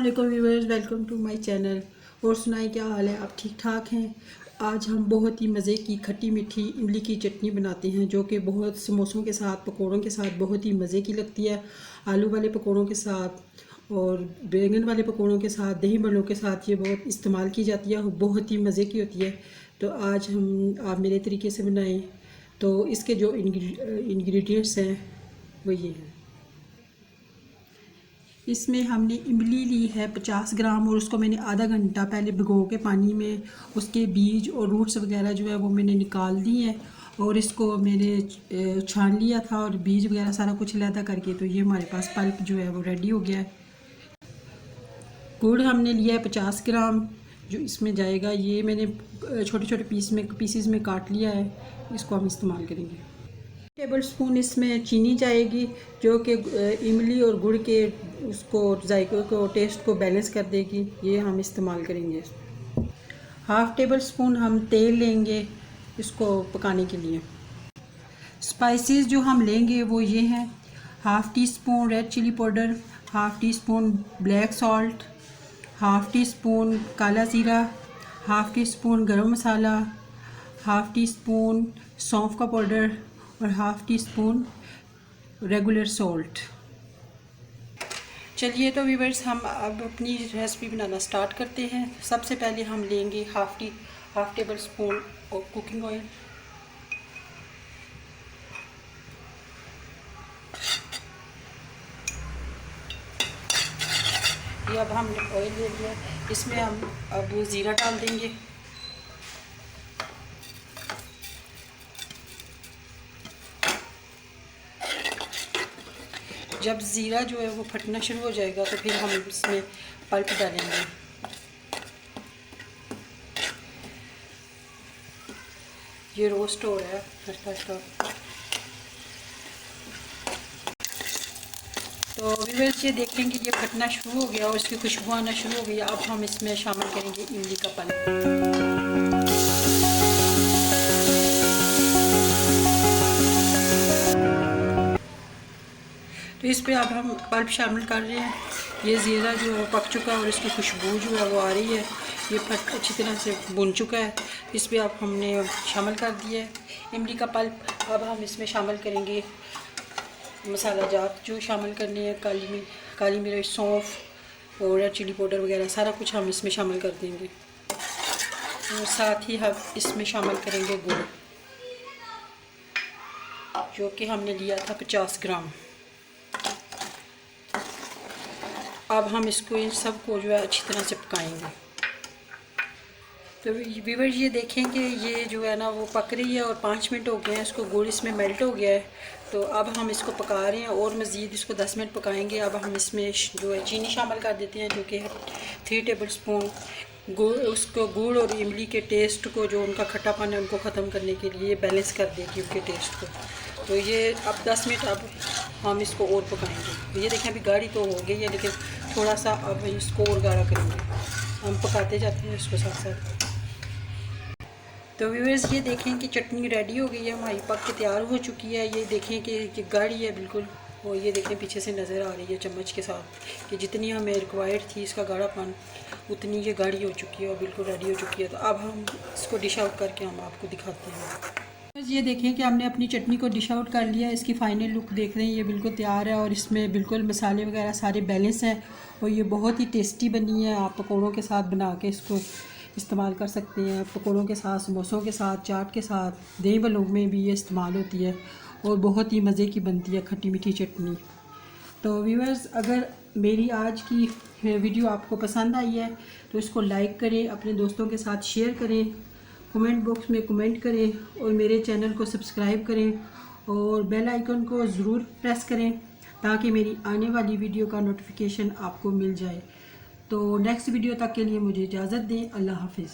वालेकुम viewers, welcome to my channel. और सुनाई क्या हाल है, आप ठीक ठाक हैं। आज हम बहुत ही मज़े की खट्टी मीठी इमली की चटनी बनाते हैं जो कि बहुत समोसों के साथ, पकौड़ों के साथ बहुत ही मज़े की लगती है। आलू वाले पकौड़ों के साथ और बैंगन वाले पकौड़ों के साथ, दही बड़ों के साथ ये बहुत इस्तेमाल की जाती है, बहुत ही मज़े की होती है। तो आज आप मेरे तरीके से बनाएं। तो इसके जो इंग्रेडिएंट्स हैं वो ये हैं। इसमें हमने इमली ली है 50 ग्राम और उसको मैंने आधा घंटा पहले भिगो के पानी में उसके बीज और रूट्स वगैरह जो है वो मैंने निकाल दी है और इसको मैंने छान लिया था और बीज वगैरह सारा कुछ अलहदा करके। तो ये हमारे पास पल्प जो है वो रेडी हो गया है। गुड़ हमने लिया है 50 ग्राम जो इसमें जाएगा। ये मैंने छोटे छोटे पीसेस में काट लिया है, इसको हम इस्तेमाल करेंगे। टेबल स्पून इसमें चीनी जाएगी जो कि इमली और गुड़ के उसको जायके को, टेस्ट को बैलेंस कर देगी। ये हम इस्तेमाल करेंगे। हाफ़ टेबल स्पून हम तेल लेंगे इसको पकाने के लिए। स्पाइसेस जो हम लेंगे वो ये हैं: half teaspoon red chilli powder, half teaspoon black salt, half teaspoon kala jeera, half tea spoon गरम मसाला, हाफ़ टी स्पून सौंफ का पाउडर और half tea spoon regular salt. चलिए तो व्यूअर्स, हम अब अपनी रेसिपी बनाना स्टार्ट करते हैं। सबसे पहले हम लेंगे half table spoon cooking oil. ये अब हम ऑयल ले लिया, इसमें हम अब ज़ीरा डाल देंगे। जब ज़ीरा जो है वो फटना शुरू हो जाएगा तो फिर हम इसमें पल्प डालेंगे। ये रोस्ट हो रहा है हल्का। तो व्यूअर्स ये देखें कि ये फटना शुरू हो गया और इसकी खुशबू आना शुरू हो गई। अब हम इसमें शामिल करेंगे इमली का पल्प। तो इस पे अब हम पल्प शामिल कर रहे हैं। ये ज़ीरा जो है पक चुका है और इसकी खुशबू जो है वो आ रही है। ये अच्छी तरह से भुन चुका है। इस पे अब हमने शामिल कर दिया है इमली का पल्प। अब हम इसमें शामिल करेंगे मसाला जात जो शामिल करने हैं, काली मिर्च, सौंफ और रेड चिली पाउडर वगैरह सारा कुछ हम इसमें शामिल कर देंगे। और साथ ही हम इसमें शामिल करेंगे गुड़ जो कि हमने लिया था 50 ग्राम। अब हम इसको इन सब को जो है अच्छी तरह से पकाएंगे। तो व्यूअर्स ये देखें कि ये जो है ना वो पक रही है और 5 मिनट हो गए हैं, इसको गुड़ इसमें मेल्ट हो गया है। तो अब हम इसको पका रहे हैं और मज़ीद इसको 10 मिनट पकाएंगे। अब हम इसमें जो है चीनी शामिल कर देते हैं जो कि 3 टेबल स्पून गुड़। उसको गुड़ और इमली के टेस्ट को, जो उनका खट्टापन है, उनको ख़त्म करने के लिए बैलेंस कर देगी उनके टेस्ट को। तो ये अब 10 मिनट अब हम इसको और पकाएंगे। ये देखें अभी गाढ़ी तो हो गई है लेकिन थोड़ा सा अब इसको और गाढ़ा करेंगे। हम पकाते जाते हैं इसको साथ साथ। तो व्यूअर्स ये देखें कि चटनी रेडी हो गई है, हमारी पक के तैयार हो चुकी है। ये देखें कि गाढ़ी है बिल्कुल। और ये देखें पीछे से नज़र आ रही है चम्मच के साथ कि जितनी हमें रिक्वायर्ड थी इसका गाढ़ापन, उतनी ये गाढ़ी हो चुकी है और बिल्कुल रेडी हो चुकी है। तो अब हम इसको डिश आउट करके हम आपको दिखाते हैं। बस ये देखें कि हमने अपनी चटनी को डिश आउट कर लिया। इसकी फ़ाइनल लुक देख रहे हैं, ये बिल्कुल तैयार है और इसमें बिल्कुल मसाले वगैरह सारे बैलेंस हैं और ये बहुत ही टेस्टी बनी है। आप पकौड़ों के साथ बना के इसको इस्तेमाल कर सकते हैं, पकौड़ों के साथ, समोसों के साथ, चाट के साथ, दही बड़ों में भी ये इस्तेमाल होती है और बहुत ही मज़े की बनती है खट्टी मीठी चटनी। तो व्यूअर्स, अगर मेरी आज की वीडियो आपको पसंद आई है तो इसको लाइक करें, अपने दोस्तों के साथ शेयर करें, कमेंट बॉक्स में कमेंट करें और मेरे चैनल को सब्सक्राइब करें और बेल आइकन को ज़रूर प्रेस करें ताकि मेरी आने वाली वीडियो का नोटिफिकेशन आपको मिल जाए। तो नेक्स्ट वीडियो तक के लिए मुझे इजाज़त दें। अल्लाह हाफिज़।